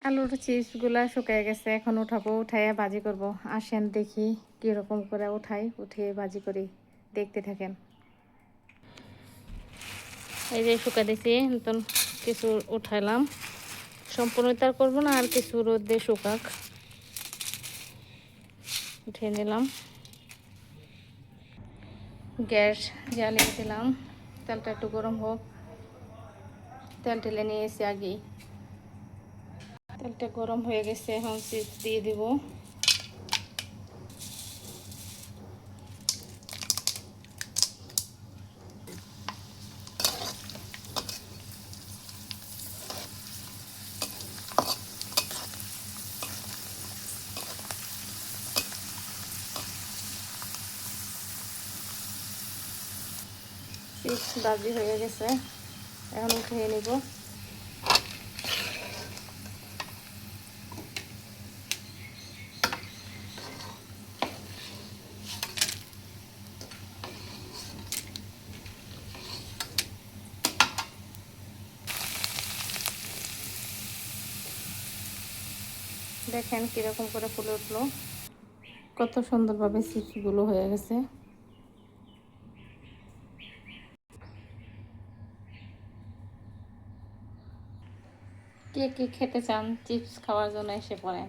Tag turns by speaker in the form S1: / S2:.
S1: আলুর চিপসগুলা শুকিয়ে গেছে, এখন উঠাবো, উঠাইয়া ভাজি করব। আসেন দেখি কীরকম করে উঠাই, উঠিয়ে ভাজি করি, দেখতে থাকেন। এই যে শুকা দিছি, নতুন কিছু উঠাইলাম, সম্পূর্ণ তার করবো না, আর কিছু রোদে শুকাক। উঠিয়ে নিলাম, গ্যাস জ্বালিয়ে দিলাম, তেলটা একটু গরম হোক। তেল টেলে নিয়ে এসে আগেই তেলটা গরম হয়ে গেছে, এখন চিপস দিয়ে দিব। চিপস ভাজি হয়ে গেছে, এখন উঠিয়ে নিব। দেখেন কিরকম করে ফুলে উঠলো, কত সুন্দরভাবে চিপসগুলো হয়ে গেছে। কে কে খেতে চান চিপস খাওয়ার জন্য এসে পড়েন।